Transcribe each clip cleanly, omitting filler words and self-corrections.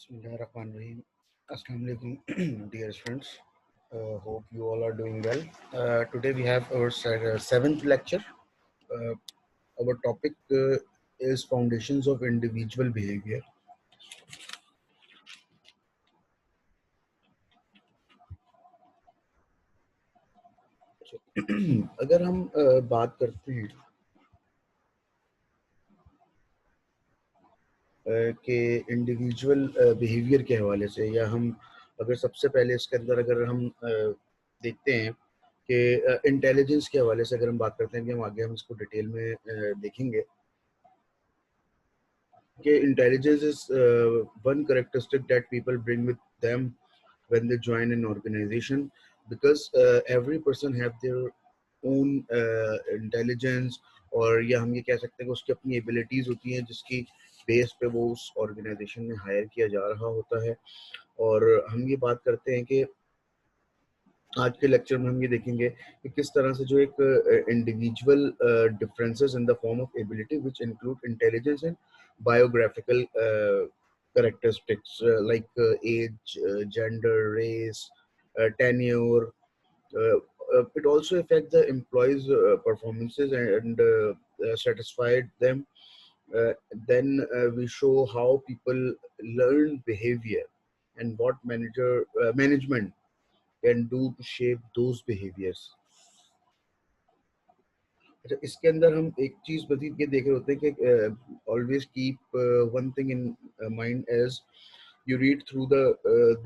Bismillahirrahmanirrahim. Assalamu alaikum, dear friends. Hope you all are doing well. Today we have our seventh lecture. Uh, our topic is foundations of individual behavior. So, अगर हम बात करते हैं कि individual behaviour के हवाले से, या हम अगर सबसे पहले इसके अंदर अगर हम देखते हैं कि इंटेलिजेंस के हवाले से अगर हम बात करते हैं, कि हम आगे हम इसको डिटेल में देखेंगे कि intelligence is one characteristic that people bring with them when they join an organization, because every person have their own intelligence, और या हम ये कह सकते हैं कि उसकी अपनी एबिलिटीज होती हैं जिसकी बेस पे वो उस ऑर्गेनाइजेशन में हायर किया जा रहा होता है। और हम ये बात करते हैं कि आज के लेक्चर में हम ये देखेंगे कि किस तरह से जो एक individual differences in the form of ability which include intelligence and biographical characteristics like age, gender, race, tenure. It also affects the employees' performances and satisfied them. Uh, then we show how people learn behavior and what management can do to shape those behaviors. अच्छा, इसके अंदर हम एक चीज मजीद ये देख रहे होते हैं कि always keep one thing in mind as you read through the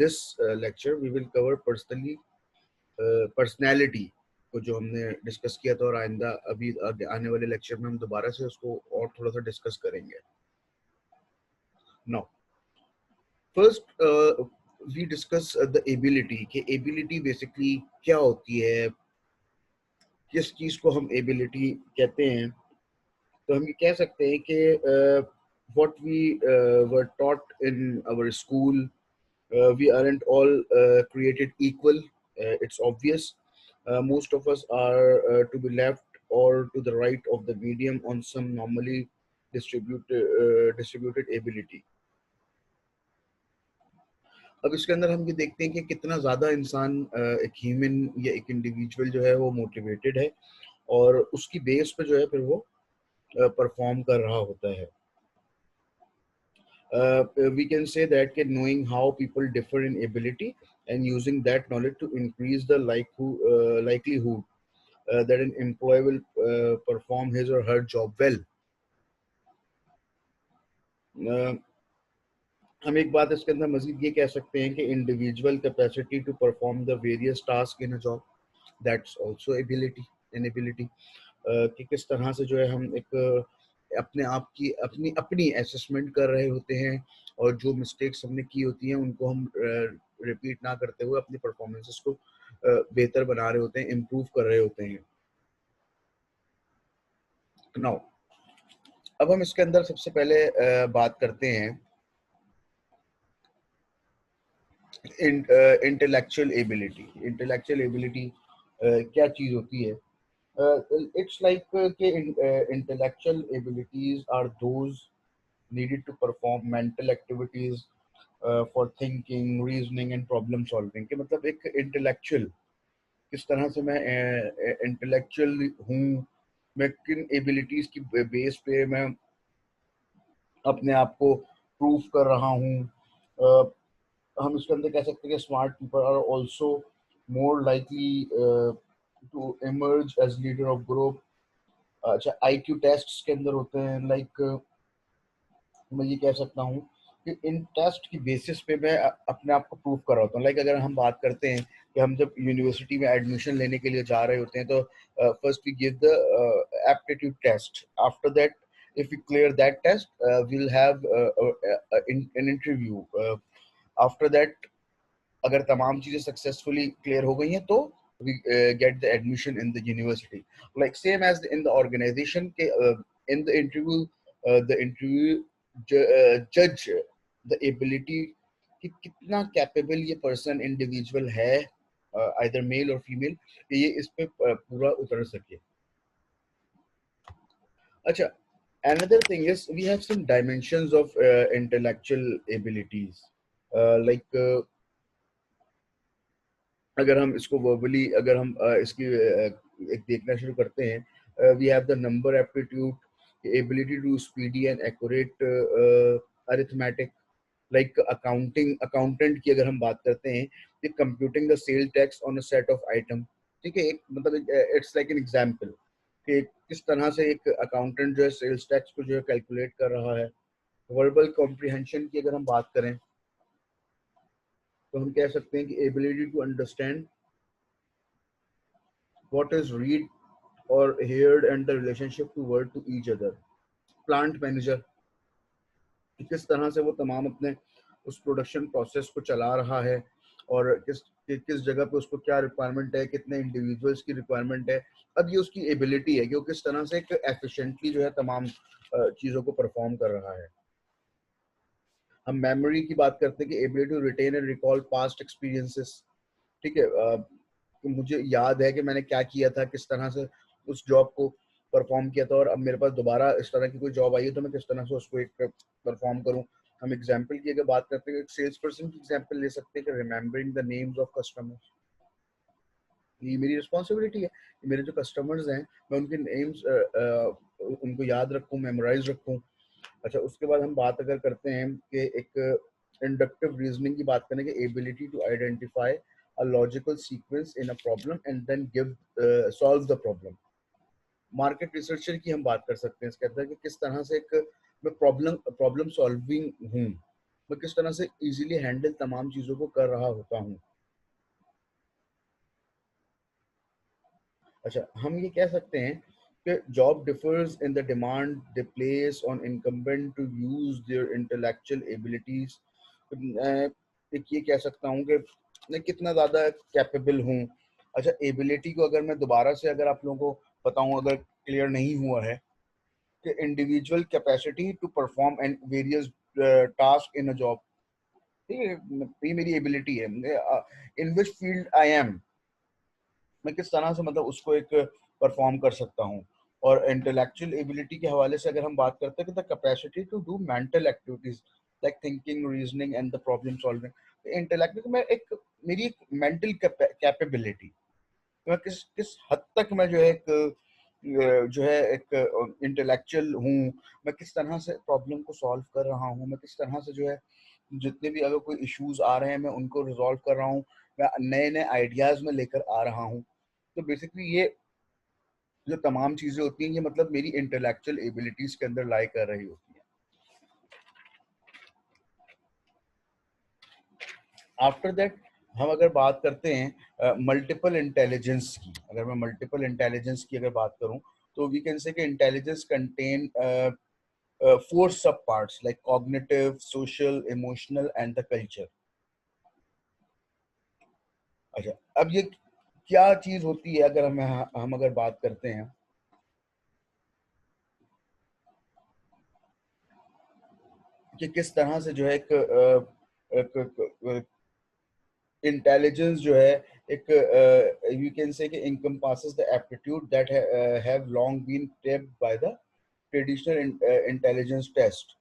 this lecture. We will cover personality को जो हमने डिस्कस किया था, और आइंदा अभी आने वाले लेक्चर में हम दोबारा से उसको और थोड़ा सा डिस्कस करेंगे. Now first we discuss the ability कि एबिलिटी बेसिकली क्या होती है, किस चीज को हम एबिलिटी कहते हैं. तो हम ये कह सकते हैं कि what we were taught in our school, we aren't all created equal. It's obvious. Most of us are to be left or to the right of the medium on some normally distributed ability. अब इसके अंदर हम ये देखते हैं कि कितना ज़्यादा इंसान एक ह्यूमन या एक इंडिविजुअल जो है वो मोटिवेटेड है, और उसकी बेस पे जो है फिर वो परफॉर्म कर रहा होता है. We can say that knowing how people differ in ability and using that knowledge to increase the likelihood that an employee will perform his or her job well. हम एक बात इसके अंदर मजीद ये कह सकते हैं कि individual capacity to perform the various task in a job, that's also ability. कि किस तरह से जो है हम एक अपने आप की अपनी अपनी असेसमेंट कर रहे होते हैं, और जो मिस्टेक्स हमने की होती हैं उनको हम रिपीट ना करते हुए अपनी परफॉर्मेंसेस को बेहतर बना रहे होते हैं, इम्प्रूव कर रहे होते हैं. नाउ अब हम इसके अंदर सबसे पहले बात करते हैं इंटेलेक्चुअल एबिलिटी क्या चीज होती है. It's like intellectual abilities are those needed to perform mental activities for thinking, reasoning and problem solving. कि मतलब एक intellectual, किस तरह से मैं intellectual हूँ, मैं किन abilities की बेस पे मैं अपने आप को प्रूव कर रहा हूँ. हम इसके अंदर कह सकते हैं कि smart people are also more likely to emerge as leader of group. अच्छा, IQ टेस्ट के अंदर होते हैं, लाइक मैं ये कह सकता हूँ कि इन टेस्ट की बेसिस पे मैं अपने आप को प्रूव कर रहा होता हूँ. लाइक अगर हम बात करते हैं कि हम जब यूनिवर्सिटी में एडमिशन लेने के लिए जा रहे होते हैं, तो first we give the aptitude test. After that if we clear that test, we'll have an interview. After that, अगर तमाम चीजें सक्सेसफुली क्लियर हो गई हैं तो we get the admission in the university. Like same as in the organization के in the interview judge the ability कि कितना कैपेबल ये पर्सन इंडिविजुअल है, either मेल और फीमेल, कि ये इस पे पूरा उतर सके. अच्छा, another thing is we have some dimensions of intellectual abilities. Like अगर हम इसको वर्बली अगर हम इसकी एक देखना शुरू करते हैं, we have the number aptitude, ability to speedy and accurate arithmetic, like accountant की अगर हम बात करते हैं, कि computing the sale tax on a set of item. ठीक है, एक मतलब इट्स लाइक एन एग्जांपल कि किस तरह से एक अकाउंटेंट जो है सेल्स टैक्स को जो है कैलकुलेट कर रहा है। वर्बल कॉम्प्रिहेंशन की अगर हम बात करें, तो हम कह सकते हैं कि ability to understand what is read or heard and the relationship to word to each other। Plant manager, कि किस तरह से वो तमाम अपने उस प्रोडक्शन प्रोसेस को चला रहा है, और किस जगह पे उसको क्या रिक्वायरमेंट है, कितने इंडिविजुअल्स की रिक्वायरमेंट है। अब ये उसकी एबिलिटी है कि वो किस तरह से एक एफिशिएंटली जो है तमाम चीज़ों को परफॉर्म कर रहा है। हम मेमोरी की बात करते हैं कि ability to retain and recall past experiences. ठीक है, कि मुझे याद है कि मैंने क्या किया था, किस तरह से उस जॉब को परफॉर्म किया था, और अब मेरे पास दोबारा इस तरह की कोई जॉब आई है तो मैं किस तरह से उसको एक परफॉर्म करूं। हम एग्जाम्पल की अगर बात करते हैं, एक सेल्स पर्सन की एग्जाम्पल ले सकते हैं कि remembering the names of customers. ये मेरी रिस्पॉन्सिबिलिटी है कि मेरे जो कस्टमर्स हैं मैं उनके नेम्स उनको याद रखूं, मेमोराइज रखूं। अच्छा, उसके बाद हम बात अगर करते हैं कि एक इंडक्टिव रीजनिंग की बात करें, कि ability to identify a logical sequence in a problem and then give solve the problem. Market researcher की हम बात कर सकते हैं इसके अंदर, कि किस तरह से एक मैं प्रॉब्लम सॉल्विंग हूँ, मैं किस तरह से इजीली हैंडल तमाम चीज़ों को कर रहा होता हूँ। अच्छा, हम ये कह सकते हैं कि job differs in the demand they place on incumbent to use their intellectual abilities. एक ये कह सकता हूँ कि मैं कितना ज़्यादा कैपेबल हूँ। अच्छा, एबिलिटी को अगर मैं दोबारा से अगर आप लोगों को बताऊँ, अगर क्लियर नहीं हुआ है, कि individual capacity to perform and various task in a job. ठीक है, ये मेरी एबिलिटी है, इन विच फील्ड आई एम, मैं किस तरह से मतलब उसको एक परफॉर्म कर सकता हूँ। और इंटेलेक्चुअल एबिलिटी के हवाले से अगर हम बात करते हैं, कि the capacity to do mental activities like thinking, reasoning and the problem solving. Intellect में एक मेरी एक मेंटल कैपेबिलिटी, मैं किस किस हद तक मैं जो है एक जो है एक इंटेलेक्चुअल हूँ, मैं किस तरह से प्रॉब्लम को सॉल्व कर रहा हूँ, मैं किस तरह से जो है जितने भी अगर कोई इश्यूज आ रहे हैं मैं उनको रिजॉल्व कर रहा हूँ, मैं नए नए आइडियाज में लेकर आ रहा हूँ। तो बेसिकली ये जो तमाम चीजें होती हैं, ये मतलब मेरी इंटेलेक्चुअल एबिलिटीज के अंदर लाई कर रही होती हैं। आफ्टर दैट हम अगर बात करते हैं मल्टीपल इंटेलिजेंस की, अगर मैं मल्टीपल इंटेलिजेंस की अगर बात करूं, तो वी कैन से कि इंटेलिजेंस कंटेन फोर सब parts like cognitive, social, emotional and the culture. अच्छा, अब ये क्या चीज होती है, अगर हम अगर बात करते हैं कि किस तरह से जो है एक इंटेलिजेंस जो है एक यू कैन से कि encompasses the aptitude that have long been tapped by the traditional intelligence test।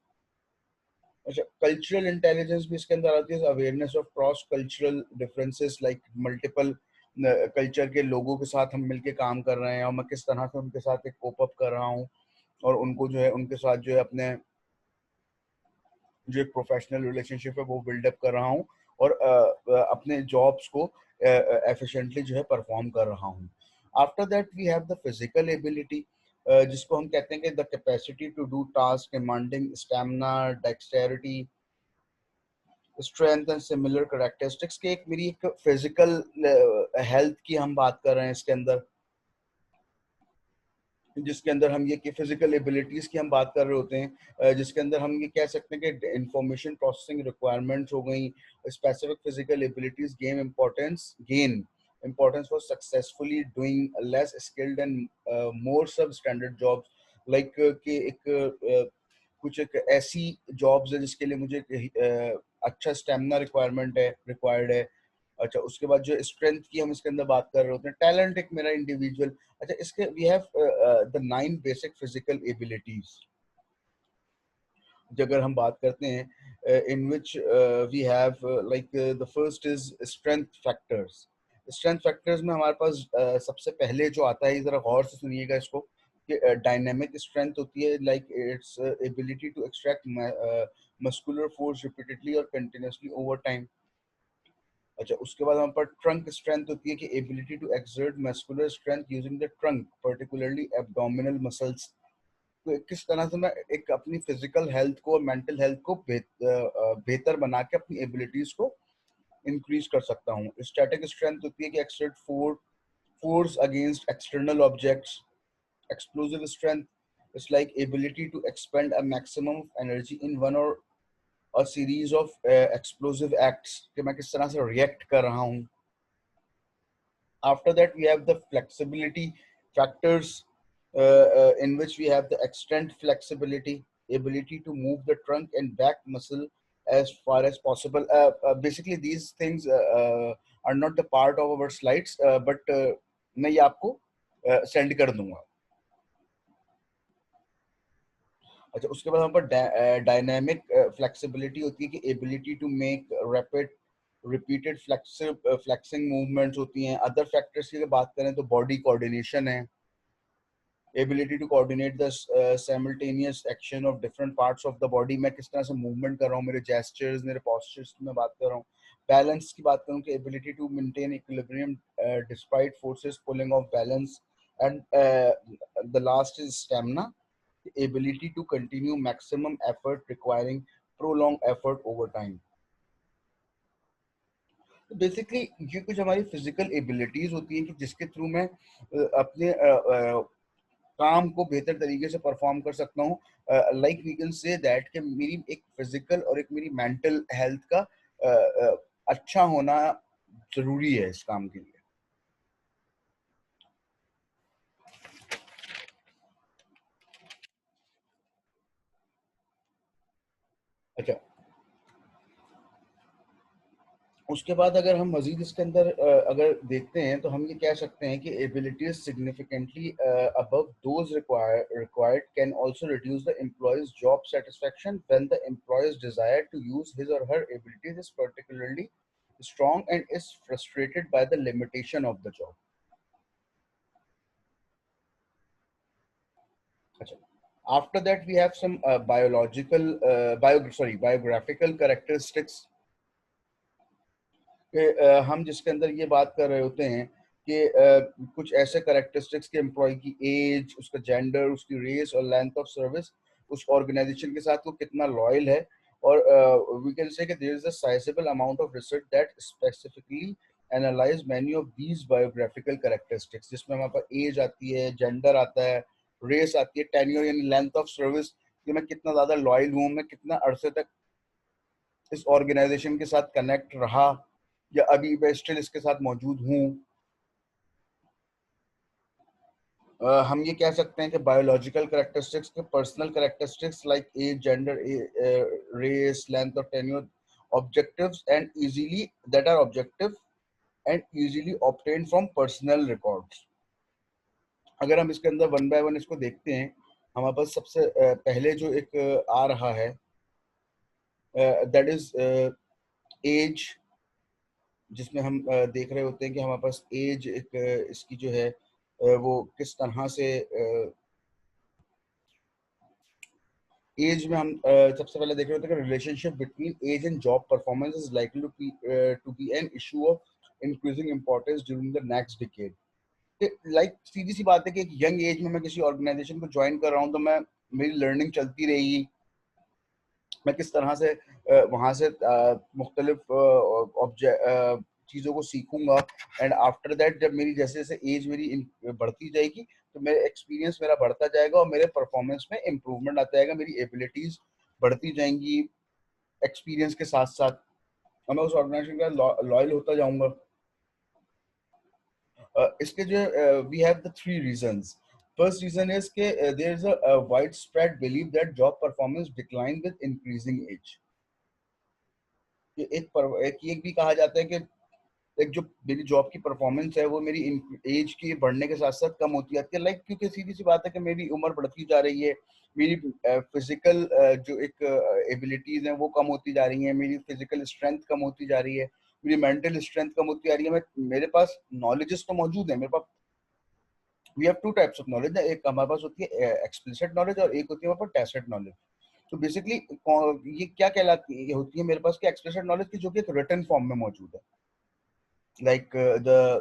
अच्छा, कल्चरल इंटेलिजेंस भी इसके अंदर आती है, awareness of cross cultural differences like multiple culture के लोगों के साथ हम मिलके काम कर रहे हैं, और मैं किस तरह से उनके साथ एक कोप अप कर रहा हूँ, और उनको जो है उनके साथ जो है अपने जो एक प्रोफेशनल रिलेशनशिप है वो बिल्डअप कर रहा हूँ, और अपने जॉब्स को एफिशिएंटली जो है परफॉर्म कर रहा हूँ। After that we have the physical ability, जिसको हम कहते हैं कि the capacity to do task demanding stamina, dexterity, strength and similar characteristics के एक मेरी एक फिजिकल हेल्थ की हम बात कर रहे हैं इसके अंदर, जिसके अंदर हम ये कि फिजिकल एबिलिटीज की हम बात कर रहे होते हैं, जिसके अंदर हम ये कह सकते हैं कि इंफॉर्मेशन प्रोसेसिंग रिक्वायरमेंट्स हो गई, specific physical abilities gain importance for successfully doing less skilled and more substandard jobs, like कि एक कुछ एक ऐसी जॉब्स है जिसके लिए मुझे अच्छा स्टेमिना रिक्वायर्ड है। अच्छा, उसके बाद जो स्ट्रेंथ की हम इसके अंदर बात कर रहे होते हैं, टैलेंट एक मेरा इंडिविजुअल। अच्छा, इसके we have the 9 basic physical abilities. अगर हम बात करते हैं in which we have like the first is strength factors. Strength factors में हमारे पास सबसे पहले जो आता है, जरा गौर से सुनिएगा इसको, कि डायनेमिक स्ट्रेंथ होती है, like it's ability to extract muscular force repeatedly और कंटिन्यूसली ओवर टाइम। अच्छा, उसके बाद हमारे पास ट्रंक स्ट्रेंथ होती है कि ability to exert muscular strength using the trunk particularly abdominal muscles. तो किस तरह से मैं एक अपनी फिजिकल हेल्थ को और मेंटल हेल्थ को बेहतर बना के अपनी एबिलिटीज को इंक्रीज कर सकता हूँ। स्टैटिक स्ट्रेंथ होती है कि exert force against external objects. Explosive strength is like ability to expend a maximum of energy in one और a series of explosive acts, कि मैं किस तरह से रिएक्ट कर रहा हूँ। After that, we have the flexibility factors, in which we have the extent flexibility, ability to move the trunk and back muscle as far as possible. Basically, these things are not the part of our slides, but मैं ये आपको send कर दूंगा। अच्छा, उसके बाद हमारे पास dynamic flexibility होती है कि ability to make rapid repeated flexing movements होती हैं। अदर फैक्टर्स की अगर बात करें तो बॉडी कोऑर्डिनेशन है, ability to coordinate the simultaneous action of different parts of the body. मैं किस तरह से मूवमेंट कर रहा हूँ, मेरे जेस्चर्स, मेरे पोस्चर्स की मैं बात कर रहा हूँ। बैलेंस की बात करूँ कि ability to maintain equilibrium despite forces pulling of balance. And the last is stamina, ability to continue maximum effort requiring prolonged effort over time। तो बेसिकली ये कुछ हमारी फिजिकल एबिलिटीज होती हैं कि जिसके थ्रू मैं अपने काम को बेहतर तरीके से परफॉर्म कर सकता हूँ। Like we can say that कि मेरी एक फिजिकल और एक मेरी मेंटल हेल्थ का अच्छा होना जरूरी है इस काम के लिए। अच्छा, उसके बाद अगर हम मजीद इसके अंदर अगर देखते हैं तो हम ये कह सकते हैं कि abilities significantly above those required can also reduce the employees job satisfaction when the employees desire to use his और her abilities is particularly strong and is frustrated by the limitation of the job। अच्छा, after that we have some biographical characteristics कि हम जिसके अंदर ये बात कर रहे होते हैं कि कुछ ऐसे करेक्टरिस्टिक्स के एम्प्लॉय की एज, उसका जेंडर, उसकी रेस और लेंथ ऑफ सर्विस, उस ऑर्गेनाइजेशन के साथ वो कितना लॉयल है। और वी कैन से कि there is a sizable amount of research that specifically analyze many of these biographical characteristics, जिसमें हमारे पास एज आती है, जेंडर आता है, रेस आती है, टेन्योर यानी लेंथ ऑफ सर्विस, कि मैं कितना ज्यादा लॉयल हूँ, मैं कितना अरसे तक इस ऑर्गेनाइजेशन के साथ कनेक्ट रहा या अभी मैं स्टिल इसके साथ मौजूद हूँ। हम ये कह सकते हैं कि बायोलॉजिकल करेक्टरिस्टिक्स के personal characteristics like age, gender, race, length और tenure, objectives and easily that are objective and easily obtain from personal records. अगर हम इसके अंदर वन बाय वन इसको देखते हैं, हमारे पास सबसे पहले जो एक आ रहा है दैट इज एज, जिसमें हम देख रहे होते हैं कि हमारे पास एज एक इसकी जो है वो किस तरह से एज में हम सबसे पहले देख रहे होते हैं कि relationship between age and job performance is likely to be an issue of increasing importance during the next decade. Like सीधी सी बात है कि एक यंग एज में मैं किसी ऑर्गेनाइजेशन को ज्वाइन कर रहा हूँ तो मैं मेरी लर्निंग चलती रहेगी, मैं किस तरह से वहाँ से मुख्तलिफ चीज़ों को सीखूंगा। एंड आफ्टर दैट जब मेरी जैसे जैसे एज मेरी बढ़ती जाएगी तो मेरे एक्सपीरियंस मेरा बढ़ता जाएगा और मेरे परफॉर्मेंस में इम्प्रूवमेंट आता जाएगा, मेरी एबिलिटीज बढ़ती जाएंगी एक्सपीरियंस के साथ साथ, और मैं उस ऑर्गेनाइजेशन का लॉयल होता जाऊंगा। इसके जो we have the three reasons. First reason is के there is a widespread believe that job performance decline with increasing age. एक भी कहा जाता है कि लाइक जो मेरी जॉब की परफॉर्मेंस है वो मेरी एज के बढ़ने के साथ साथ कम होती जाती है, लाइक क्योंकि सीधी सी बात है कि मेरी उम्र बढ़ती जा रही है, मेरी फिजिकल जो एक एबिलिटीज हैं वो कम होती जा रही हैं, मेरी फिजिकल स्ट्रेंथ कम होती जा रही है, मेरी मेंटल स्ट्रेंथ कम होती जा रही है। मेरे पास नॉलेजेस तो मौजूद है, मेरे पास we have two types of knowledge, एक हमारे पास होती है एक्सप्लिसिट नॉलेज और एक होती है हमारे पास टैसिट नॉलेज। तो बेसिकली ये क्या कहलाती है, होती है मेरे पास कि एक्सप्लिसिट नॉलेज की जो कि एक रिटन फॉर्म में मौजूद है, लाइक द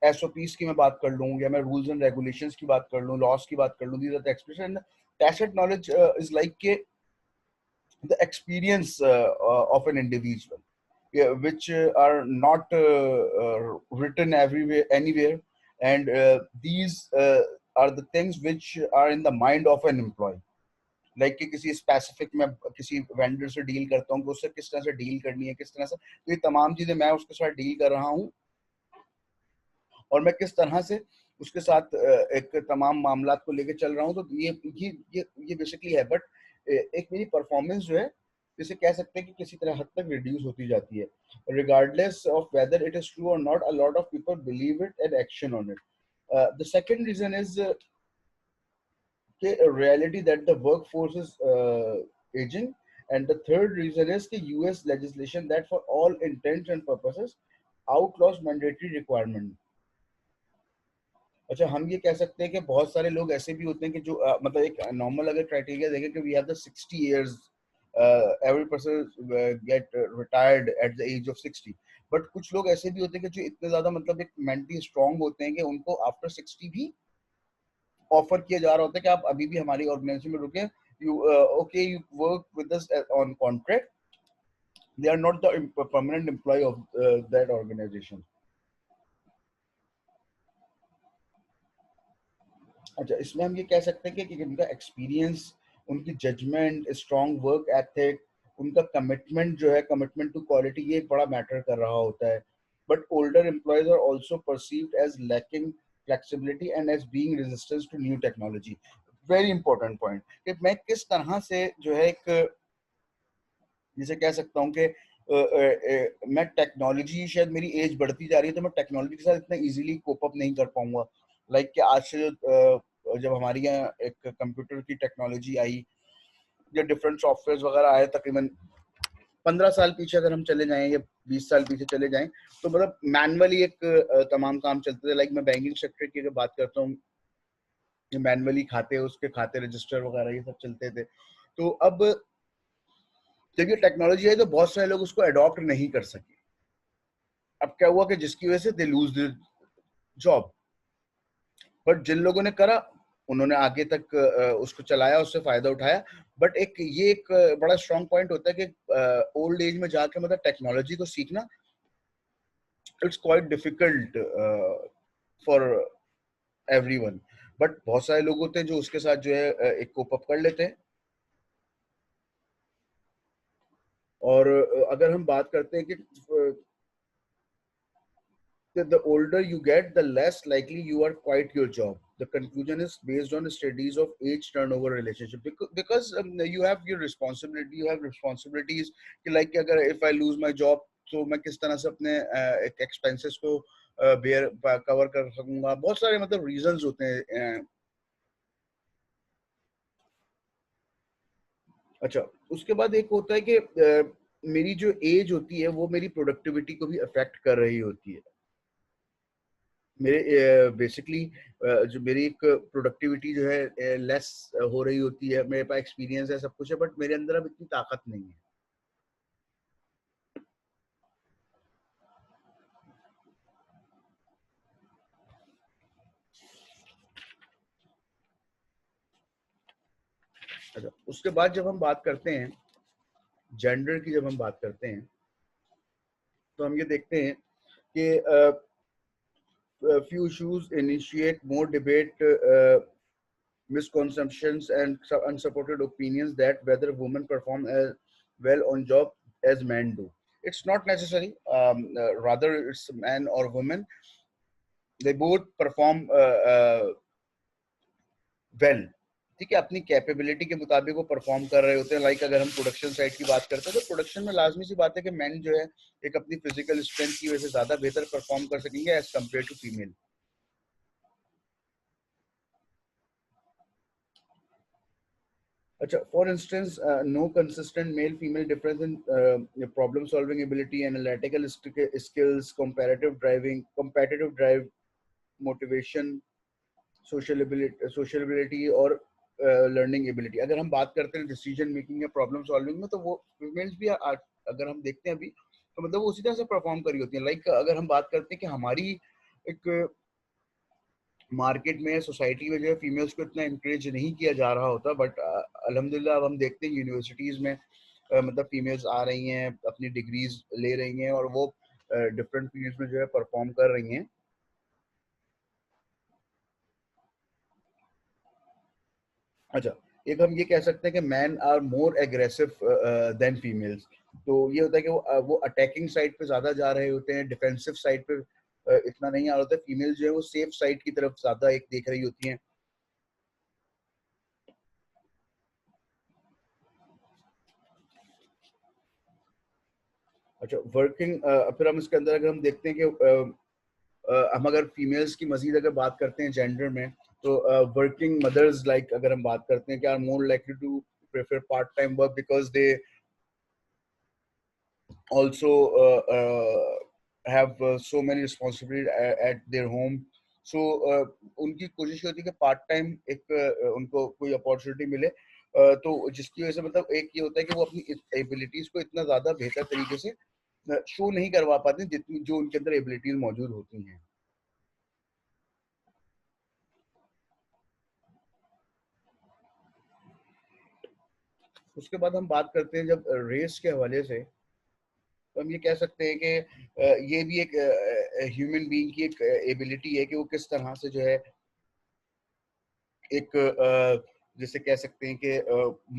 एसओपीस की मैं बात कर लूँ या मैं रूल्स एंड रेगुलेशंस की बात कर लूँ, लॉस की बात कर लूँ, these are the explicit. Tacit knowledge is like के the experience of an individual, yeah, which are not written everywhere anywhere, and these are the things which are in the mind of an employee, like कि किसी specific मैं किसी vendor से deal करता हूँ कि उससे किस तरह से डील करनी है, किस तरह से, तो ये तमाम चीजें मैं उसके साथ डील कर रहा हूँ और मैं किस तरह से उसके साथ एक तमाम मामलात को लेकर चल रहा हूँ। तो ये बेसिकली है, बट एक मेरी परफॉर्मेंस जो है जिसे कह सकते हैं कि किसी तरह हद तक रिड्यूस होती जाती है, regardless of whether it is true और not, a lot of people believe it and action on it. The second reason is reality that the workforce is aging, and the third reason is the US legislation that for all intents and purposes outlaws mandatory requirement। अच्छा, हम ये कह सकते हैं कि बहुत सारे लोग ऐसे भी होते हैं कि जो मतलब एक नॉर्मल अगर क्राइटेरिया देखें कि we have the 60 years, every person get retired at the age of 60, but कुछ लोग ऐसे भी होते हैं कि जो इतने ज्यादा मतलब एक मेंटली स्ट्रांग होते हैं कि उनको आफ्टर 60 भी ऑफर किया जा रहा होता है कि आप अभी भी हमारी ऑर्गेनाइजेशन में रुके, you okay you work with us on contract, they are not the permanent employ of that organisation. अच्छा, इसमें हम ये कह सकते हैं कि उनका एक्सपीरियंस, उनकी जजमेंट, स्ट्रॉन्ग वर्क एथिक, उनका कमिटमेंट जो है, कमिटमेंट टू क्वालिटी, ये बड़ा मैटर कर रहा होता है। But older employees are also perceived as lacking flexibility and as being resistance to new technology. Very important point कि मैं किस तरह से जो है एक, जिसे कह सकता हूँ कि मैं टेक्नोलॉजी, शायद मेरी एज बढ़ती जा रही है तो मैं टेक्नोलॉजी के साथ इतना इजीली कोप अप नहीं कर पाऊंगा। लाइक कि आज से जब हमारे यहाँ एक कंप्यूटर की टेक्नोलॉजी आई या डिफरेंट सॉफ्टवेयर वगैरह आए, तकरीबन 15 साल पीछे अगर हम चले जाएं या 20 साल पीछे चले जाएं, तो मतलब मैनुअली एक तमाम काम चलते थे। लाइक मैं बैंकिंग सेक्टर की अगर बात करता हूँ, मैनुअली खाते, उसके खाते रजिस्टर वगैरह ये सब चलते थे। तो अब जब ये टेक्नोलॉजी आई तो बहुत सारे लोग उसको अडॉप्ट नहीं कर सके। अब क्या हुआ कि जिसकी वजह से they lose the job, but जिन लोगों ने करा उन्होंने आगे तक उसको चलाया, उससे फायदा उठाया। बट एक बड़ा स्ट्रॉन्ग पॉइंट होता है कि ओल्ड एज में जाके मतलब टेक्नोलॉजी को सीखना, it's quite difficult for everyone, but बहुत सारे लोग होते हैं जो उसके साथ जो है एक कोप अप कर लेते हैं। और अगर हम बात करते हैं कि the older you get, the less likely you are quit your job. The conclusion is based on studies of age turnover relationship, because you have your responsibility, you have responsibilities कि like अगर if I lose my job तो मैं किस तरह से अपने expenses को bear cover कर सकूंगा। बहुत सारे मतलब reasons होते हैं। अच्छा, उसके बाद एक होता है कि मेरी जो एज होती है वो मेरी प्रोडक्टिविटी को भी अफेक्ट कर रही होती है। मेरे बेसिकली जो मेरी एक प्रोडक्टिविटी जो है लेस हो रही होती है, मेरे पास एक्सपीरियंस है, सब कुछ है, बट मेरे अंदर अब इतनी ताकत नहीं है। अच्छा, उसके बाद जब हम बात करते हैं जेंडर की, जब हम बात करते हैं तो हम ये देखते हैं कि few issues initiate more debate, misconceptions and unsupported opinions that whether women perform as well on job as men do. It's not necessary, rather it's man or woman, they both perform well, ठीक है, अपनी capability के मुताबिक वो perform कर रहे होते हैं। लाइक अगर हम प्रोडक्शन साइड की बात करते हैं तो प्रोडक्शन में लाजमी सी बात है कि मैन जो है एक अपनी फिजिकल स्ट्रेंथ की वजह से ज्यादा बेहतर परफॉर्म कर सकेंगे एज कम्पेयर टू फीमेल। अच्छा, for instance no consistent male female difference in problem solving ability, analytical skills, competitive drive, motivation, social ability और लर्निंग एबिलिटी। अगर हम बात करते हैं डिसीजन मेकिंग या प्रॉब्लम सॉल्विंग में, तो वो फीमेल्स भी अगर हम देखते हैं अभी, तो मतलब वो उसी तरह से परफॉर्म करी होती है। लाइक अगर हम बात करते हैं कि हमारी एक मार्केट में, सोसाइटी में जो है फीमेल्स को इतना इंकरेज नहीं किया जा रहा होता, बट अल्हम्दुलिल्लाह अब हम देखते हैं यूनिवर्सिटीज़ में मतलब फीमेल्स आ रही हैं, अपनी डिग्रीज ले रही हैं और वो डिफरेंट फील्ड्स में जो है परफॉर्म कर रही हैं। अच्छा, एक हम ये कह सकते हैं कि man are more aggressive than females. तो ये होता है कि वो अटैकिंग साइड पे ज्यादा जा रहे होते हैं, डिफेंसिव साइड पे इतना नहीं आ रहा होता। फीमेल जो है वो सेफ साइड की तरफ ज्यादा एक देख रही होती हैं। अच्छा, वर्किंग, फिर हम इसके अंदर अगर हम देखते हैं कि हम अगर फीमेल्स की मजीद अगर बात करते हैं जेंडर में, तो वर्किंग मदर्स, लाइक अगर हम बात करते हैं कि are more likely to prefer part time work because they also have so many responsibilities at their home. So उनकी कोशिश होती है कि पार्ट टाइम एक उनको कोई अपॉर्चुनिटी मिले, तो जिसकी वजह से मतलब एक ये होता है कि वो अपनी एबिलिटीज को इतना ज्यादा बेहतर तरीके से शो नहीं करवा पाते जितनी जो उनके अंदर एबिलिटीज मौजूद होती हैं। उसके बाद हम बात करते हैं जब रेस के हवाले से, तो हम ये कह सकते हैं कि ये भी एक ह्यूमन बीइंग की एक एबिलिटी है कि वो किस तरह से जो है एक जैसे कह सकते हैं कि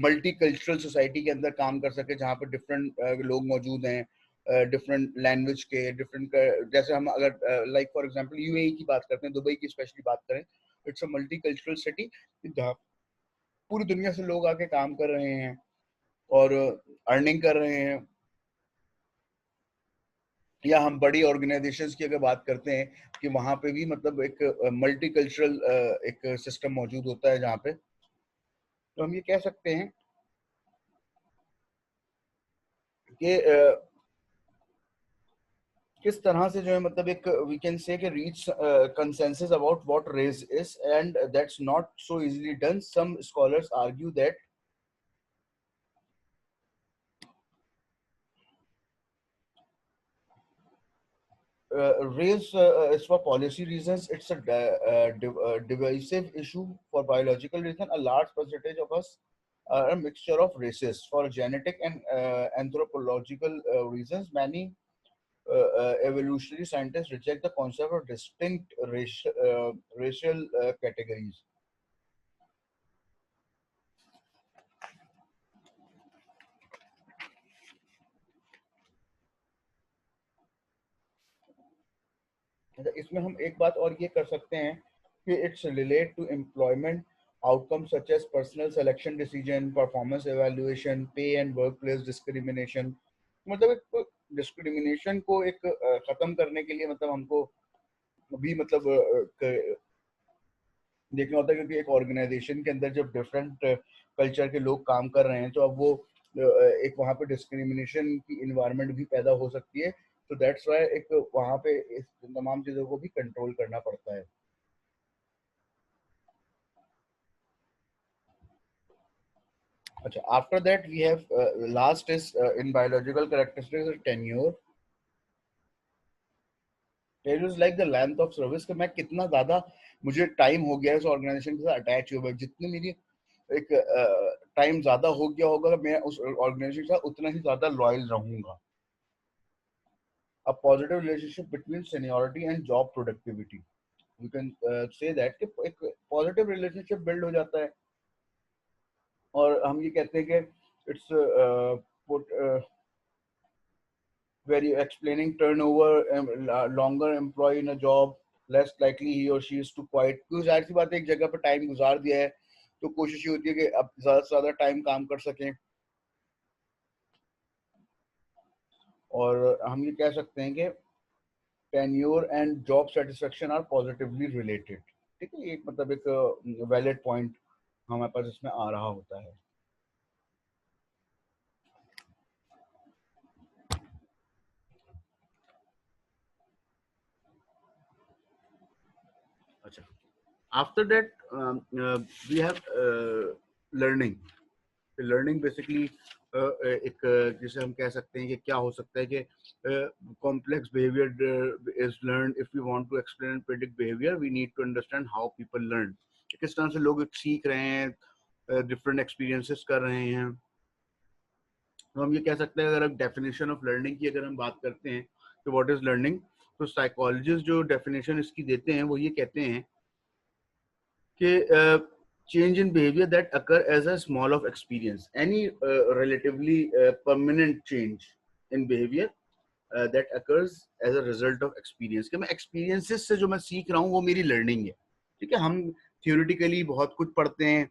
मल्टी कल्चरल सोसाइटी के अंदर काम कर सके, जहाँ पर डिफरेंट लोग मौजूद हैं, डिफरेंट लैंग्वेज के, डिफरेंट, जैसे हम अगर लाइक फॉर एग्जांपल यूएई की बात करते हैं, दुबई की स्पेशली बात करें, it's a multi cultural city जहाँ पूरी दुनिया से लोग आके काम कर रहे हैं और अर्निंग कर रहे हैं। या हम बड़ी ऑर्गेनाइजेशंस की अगर बात करते हैं कि वहाँ पे भी मतलब एक मल्टी कल्चरल एक सिस्टम मौजूद होता है जहाँ पे, तो हम ये कह सकते हैं कि किस तरह से जो है मतलब एक वी कैन से कि reach consensus about what race is, and that's not so easily done. Some scholars argue that race is for policy reasons. It's a divisive issue. For biological reason, a large percentage of us are a mixture of races. For genetic and anthropological reasons, many evolutionary scientists reject the concept of distinct racial categories. मतलब इसमें हम एक बात और ये कर सकते हैं कि it's relate to employment outcomes such as personal selection decision, performance evaluation, pay and workplace discrimination। मतलब एक डिस्क्रिमिनेशन को एक खत्म करने के लिए मतलब हमको भी मतलब देखना होता है, क्योंकि एक ऑर्गेनाइजेशन के अंदर जब डिफरेंट कल्चर के लोग काम कर रहे हैं, तो अब वो एक वहाँ पे डिस्क्रिमिनेशन की इन्वायरमेंट भी पैदा हो सकती है। तो दैट्स वाई एक वहाँ पे इस तमाम चीज़ों को भी कंट्रोल करना पड़ता है। अच्छा, after that we have last is in biological characteristics tenure. Tenure is like the length of service, कि मैं कितना ज्यादा मुझे टाइम हो गया है इस ऑर्गेनाइजेशन के साथ अटैच हुए, जितनी मेरी एक टाइम ज्यादा हो गया होगा मैं उस ऑर्गेनाइजेशन के साथ उतना ही ज्यादा लॉयल रहूंगा। A positive relationship between seniority and job productivity, you can say that कि एक पॉजिटिव रिलेशनशिप बिल्ड हो जाता है। और हम ये कहते हैं कि it's put where you explaining turnover, longer employee in a job, less likely he or she is to quit, क्योंकि जाहिर सी बात है एक जगह पर टाइम गुजार दिया है, तो कोशिश ये होती है कि अब ज्यादा से ज्यादा टाइम काम कर सकें। और हम ये कह सकते हैं कि tenure and job satisfaction are positively related. ठीक है, ये मतलब एक वैलिड पॉइंट हमारे पास इसमें आ रहा होता है। अच्छा, after that we have learning. Learning basically एक जिसे हम कह सकते हैं कि क्या हो सकता है कि complex behaviour is learn. If you want to explain and predict behaviour we need to understand how people learn. किस तरह से लोग सीख रहे हैं, डिफरेंट एक्सपीरियंसेस कर रहे हैं। तो हम ये कह सकते हैं, अगर हम डेफिनेशन ऑफ लर्निंग की अगर हम बात करते हैं तो व्हाट इज लर्निंग, तो साइकोलॉजिस्ट जो डेफिनेशन इसकी देते हैं वो ये कहते हैं कि change in behavior that occur as a small of experience, any relatively permanent change in behavior that occurs as a result of experience। कि मैं experiences से जो मैं सीख रहा हूँ वो मेरी learning है। ठीक है, हम theoretically बहुत कुछ पढ़ते हैं,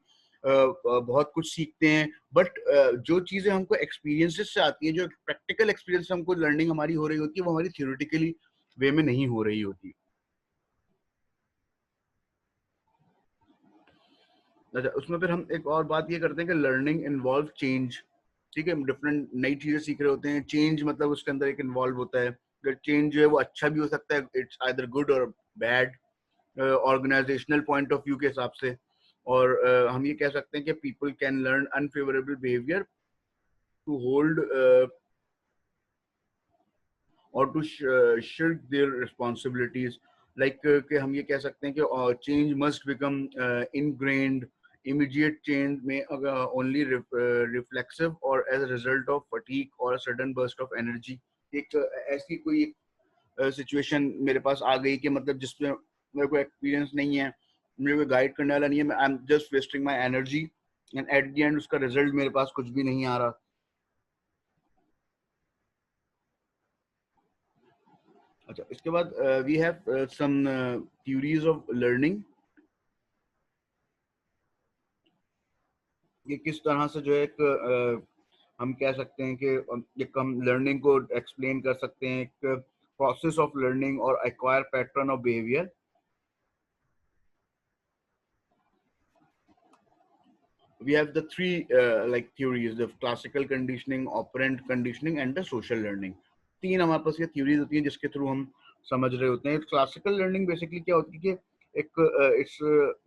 बहुत कुछ सीखते हैं, बट जो चीजें हमको experiences से आती है, जो practical experience से हमको learning हमारी हो रही होती है, वो हमारी theoretically वे में नहीं हो रही होती। अच्छा, उसमें फिर हम एक और बात ये करते हैं कि लर्निंग इन्वॉल्व चेंज। ठीक है, हम डिफरेंट नई चीजें सीख रहे होते हैं, चेंज मतलब उसके अंदर एक इन्वॉल्व होता है। अगर चेंज जो है वो अच्छा भी हो सकता है, it's either good or bad organisational point of view के हिसाब से। और हम ये कह सकते हैं कि people can learn unfavourable behaviour to hold और to shirk their responsibilities. Like कि हम ये कह सकते हैं कि change must become ingrained. Immediate change में अगर ओनली रिफ्लेक्सिव और as a result of fatigue और सडन बर्स्ट ऑफ एनर्जी। एक ऐसी कोई सिचुएशन मेरे पास आ गई कि मतलब जिसमें मेरे को एक्सपीरियंस नहीं है, मेरे को गाइड करने वाला नहीं है, I am just wasting my energy and eight the and उसका रिजल्ट मेरे पास कुछ भी नहीं आ रहा। अच्छा, इसके बाद we have some theories of learning. ये किस तरह से जो है एक हम कह सकते हैं कि एक हम लर्निंग को एक्सप्लेन कर सकते हैं, एक प्रोसेस ऑफ लर्निंग और acquire pattern of behaviour. We have the three like theories: the classical conditioning, operant conditioning, and the social learning। तीन हमारे पास ये theories होती हैं जिसके थ्रू हम समझ रहे होते हैं। क्लासिकल लर्निंग बेसिकली क्या होती है कि एक it's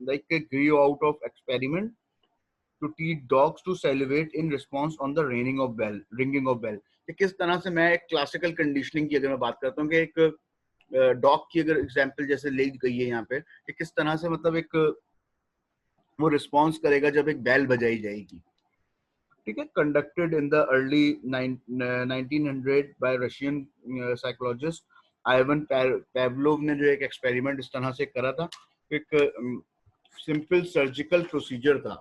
like a grew out of experiment to teach dogs to salivate in response on the ringing of bell। कि किस तरह से मैं एक क्लासिकल कंडीशनिंग की अगर मैं बात करता हूँ कि एक डॉग की अगर एग्जांपल जैसे ली गई है यहाँ पे, कि किस तरह से मतलब एक वो रिस्पॉन्स करेगा जब एक बेल बजाई जाएगी। ठीक है, conducted in the early 1900 by Russian psychologist Ivan Pavlov ने जो एक एक्सपेरिमेंट इस तरह से करा था। एक सिंपल सर्जिकल प्रोसीजर था।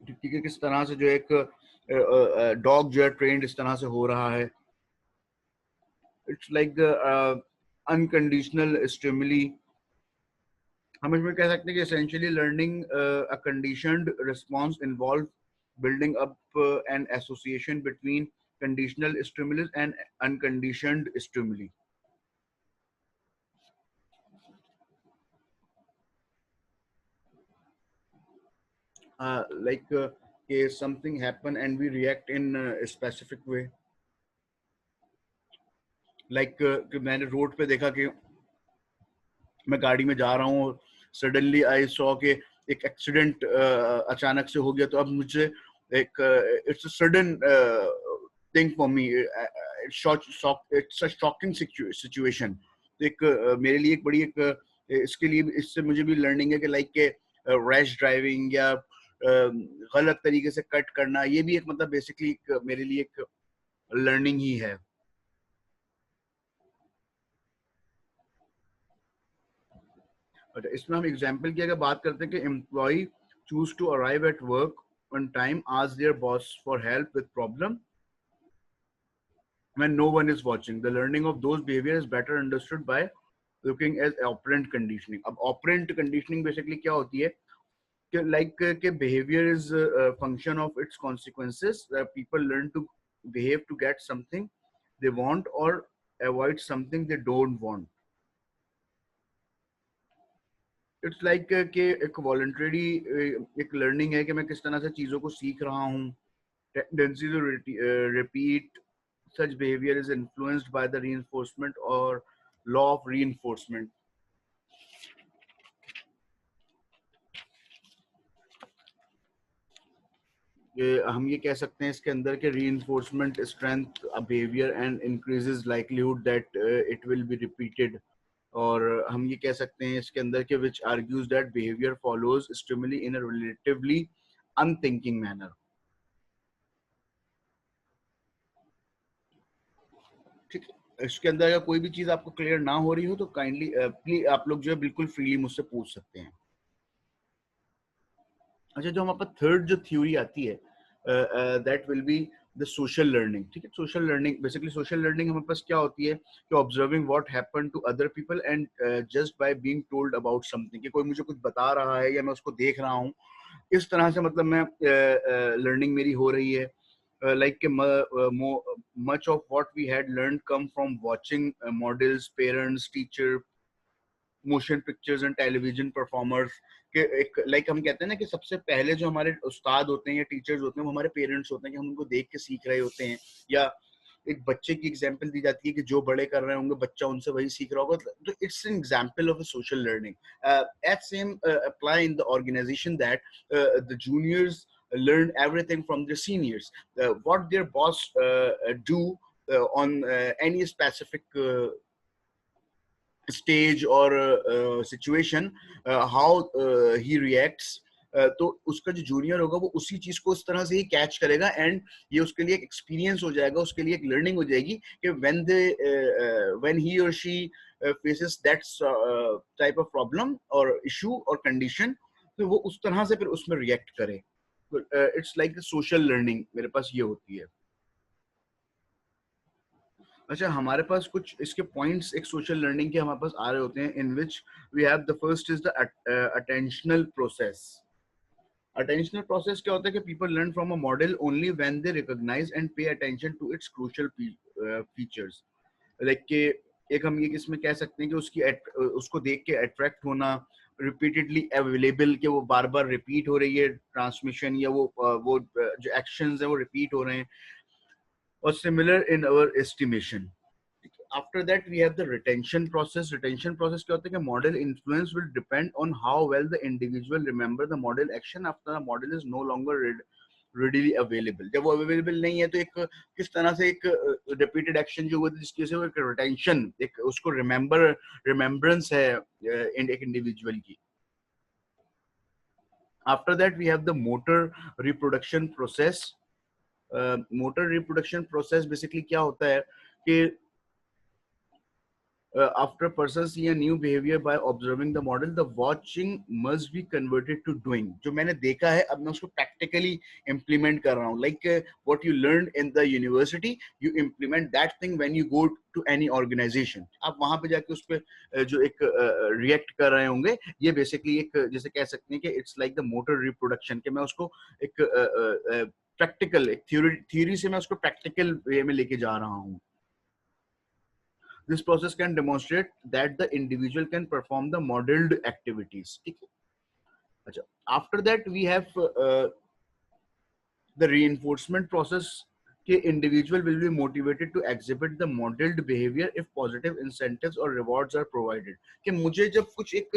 ठीक है, किस तरह से जो एक डॉग जो है ट्रेंड इस तरह से हो रहा है। It's like unconditional stimuli. हम इसमें कह सकते हैं कि essentially learning a conditioned response involve building up an association between conditional stimulus and unconditioned stimuli. Like something happen and we react in a specific way। like कि मैंने road पे देखा कि मैं गाड़ी में जा रहा हूँ और सडनली आई सॉ के एक एक्सीडेंट अचानक से हो गया, तो अब मुझे एक it's a sudden thing for me, it's a shocking situation. तो एक मेरे लिए एक बड़ी एक इसके लिए इससे मुझे भी लर्निंग है कि लाइक के रैश ड्राइविंग या गलत तरीके से कट करना, ये भी एक मतलब बेसिकली मेरे लिए एक लर्निंग ही है। अच्छा, इसमें हम एग्जाम्पल की अगर बात करते हैं कि employ choose to arrive at work on time, ask their boss for help with problem when no one is watching। The learning of those behavior is better understood by looking as operant conditioning. अब operant conditioning basically क्या होती है कि like के behavior is a function of its consequences. People learn to behave to get something they want or avoid something they don't want. It's like कि एक voluntary एक learning है कि मैं किस तरह से चीजों को सीख रहा हूँ. Tendency to repeat such behavior is influenced by the reinforcement or law of reinforcement. हम ये कह सकते हैं इसके अंदर के reinforcement strength a behavior and increases likelihood that it will be repeated. और हम ये कह सकते हैं इसके अंदर के which argues that behavior follows stimuli in a relatively unthinking manner. ठीक है, इसके अंदर अगर कोई भी चीज आपको क्लियर ना हो रही हो तो काइंडली प्लीज आप लोग जो है बिल्कुल फ्रीली मुझसे पूछ सकते हैं. अच्छा, जो हमारे पास थर्ड जो थ्योरी आती है that will be the social learning. ठीक है, social learning basically social learning हमारे पास क्या होती है कि observing what happen to other people and just by being told about something, कि कोई मुझे कुछ बता रहा है या मैं उसको देख रहा हूँ, इस तरह से मतलब मैं लर्निंग मेरी हो रही है. Like much of what we had learned come from watching models, parents, teacher, motion pictures and television performers के एक लाइक हम कहते हैं ना कि सबसे पहले जो हमारे उस्ताद होते हैं या टीचर्स होते हैं वो हमारे पेरेंट्स होते हैं कि हम उनको देख के सीख रहे होते हैं. या एक बच्चे की एग्जांपल दी जाती है कि जो बड़े कर रहे होंगे बच्चा उनसे वही सीख रहा होगा. तो it's an example of a social learning. At same apply in the organization that the juniors learn everything from their seniors. What their boss do on any specific stage or situation, how he reacts. तो उसका जो junior होगा वो उसी चीज को उस तरह से ही कैच करेगा एंड ये उसके लिए एक एक्सपीरियंस हो जाएगा, उसके लिए एक लर्निंग हो जाएगी कि when he or she faces that type of problem or issue or condition, तो वो उस तरह से फिर उसमें रिएक्ट करे. इट्स लाइक सोशल लर्निंग मेरे पास ये होती है. अच्छा, हमारे पास कुछ इसके पॉइंट्स एक सोशल लर्निंग के हमारे पास आ रहे होते हैं in which we have the first is the attentional process. Attentional process क्या होता है कि people learn from a model only when they recognize and pay attention to its crucial features. Like के एक हम ये इसमें कह सकते हैं कि उसको देख के अट्रैक्ट होना, रिपीटेडली अवेलेबल कि वो बार बार रिपीट हो रही है ट्रांसमिशन या वो जो एक्शंस है वो रिपीट हो रहे हैं, or similar in our estimation. After that we have the retention process. Retention process क्या होता है कि model influence will depend on how well the individual remember the model action after the model is no longer readily available. जब वो available नहीं है तो एक किस तरह से एक repeated action जो हुआ था जिसकी वजह से वो एक retention, एक उसको remembrance है एक individual की. After that we have the motor reproduction process. Motor reproduction process basically क्या होता है कि after a person see a new behavior by observing the model, the watching must be converted to doing. जो मैंने देखा है अब मैं उसको practically implement कर रहा हूँ. Like what you learned in the university, you implement that thing when you go to any organization. आप वहाँ पे जाके उस पे जो एक react कर रहे होंगे, ये basically एक जैसे कह सकते हैं कि it's like the motor reproduction, कि मैं उसको एक practical एक theory से मैं उसको practical way में लेके जा रहा हूँ. This process can demonstrate that the individual can perform the modeled activities. After that, we have the reinforcement process. कि individual will be motivated to exhibit the modeled behavior if positive incentives or rewards are provided. कि मुझे जब कुछ एक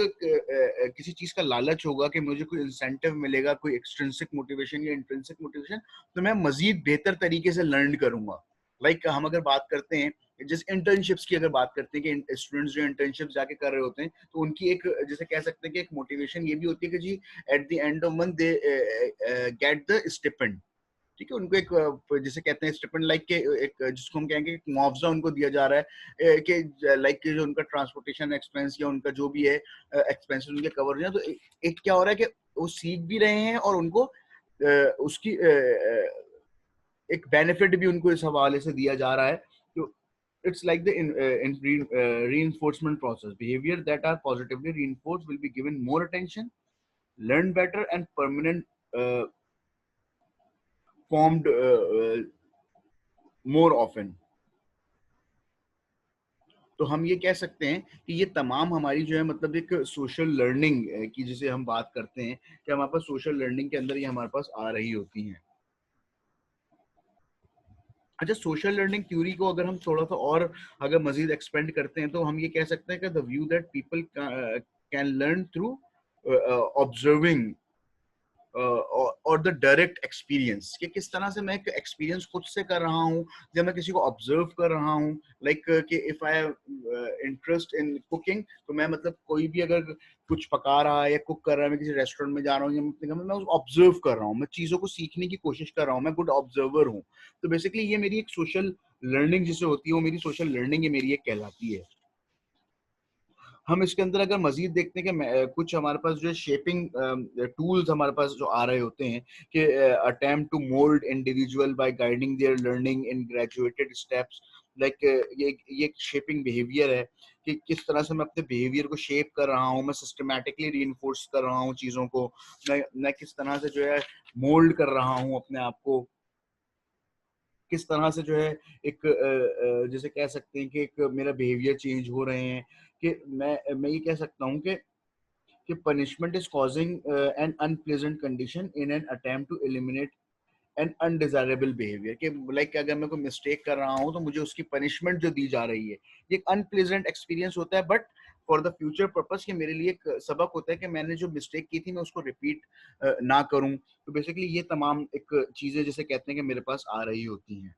किसी चीज का लालच होगा कि मुझे कोई इंसेंटिव मिलेगा, कोई एक्सट्रिंसिक मोटिवेशन या इंट्रिंसिक मोटिवेशन, तो मैं मजीद बेहतर तरीके से लर्न करूंगा. लाइक हम अगर बात करते हैं जिस इंटर्नशिप्स की अगर बात करते हैं कि स्टूडेंट्स जो इंटर्नशिप जाके कर रहे होते हैं तो उनकी एक जैसे कह सकते हैं कि एक मोटिवेशन ये भी होती है कि जी at the end of month they get the stipend. ठीक है, उनको एक जैसे कहते हैं स्टिपेंड लाइक के एक जिसको हम कहेंगे मुआवजा उनको दिया जा रहा है कि लाइक जो उनका ट्रांसपोर्टेशन एक्सपेंस या उनका जो भी है एक्सपेंसेस उनके कवर हो जाए. तो एक क्या हो रहा है कि वो सीख भी रहे हैं और उनको उसकी एक बेनिफिट भी उनको इस हवाले से दिया जा रहा है. तो It's like the reinforcement process. Behavior that are positively reinforced will be given more attention, learn better, and permanent uh, formed more often. तो हम ये कह सकते हैं कि ये तमाम हमारी जो है मतलब एक सोशल लर्निंग की जिसे हम बात करते हैं कि हमारे पास सोशल लर्निंग के अंदर ये हमारे पास आ रही होती हैं। अच्छा, सोशल लर्निंग थ्योरी को अगर हम थोड़ा सा और अगर मजीद एक्सपेंड करते हैं तो हम ये कह सकते हैं कि the view that people can learn through observing और द डायरेक्ट एक्सपीरियंस, कि किस तरह से मैं एक एक्सपीरियंस खुद से कर रहा हूँ, जब मैं किसी को ऑब्जर्व कर रहा हूँ। लाइक कि if I interest in cooking, तो मैं मतलब कोई भी अगर कुछ पका रहा है या कुक कर रहा है, मैं किसी रेस्टोरेंट में जा रहा हूँ या अपने घर में, मैं उसको ऑब्जर्व कर रहा हूँ, मैं चीज़ों को सीखने की कोशिश कर रहा हूँ, मैं गुड ऑब्जर्वर हूँ। तो बेसिकली ये मेरी एक सोशल लर्निंग जिसे होती है, वो मेरी सोशल लर्निंग है, मेरी एक कहलाती है। हम इसके अंदर अगर मजीद देखते हैं कि कुछ हमारे पास जो शेपिंग टूल्स हमारे पास जो आ रहे होते हैं कि attempt to mould individual by guiding their learning in graduated steps. Like ये शेपिंग बिहेवियर है कि किस तरह से मैं अपने बिहेवियर को शेप कर रहा हूँ, मैं सिस्टमैटिकली रीइंफोर्स कर रहा हूँ चीज़ों को, मैं किस तरह से जो है मोल्ड कर रहा हूँ अपने आप को, किस तरह से जो है एक जैसे कह सकते हैं कि एक मेरा बिहेवियर चेंज हो रहे हैं, कि मैं ये कह सकता हूँ कि punishment is causing an unpleasant condition in an attempt to eliminate an undesirable behavior, कि लाइक अगर मैं कोई मिस्टेक कर रहा हूँ तो मुझे उसकी पनिशमेंट जो दी जा रही है, ये एक अनप्लेजेंट एक्सपीरियंस होता है, but for the future purpose कि मेरे लिए एक सबक होता है कि मैंने जो मिस्टेक की थी मैं उसको रिपीट ना करूं। तो बेसिकली ये तमाम एक चीजें जैसे कहते हैं कि मेरे पास आ रही होती हैं।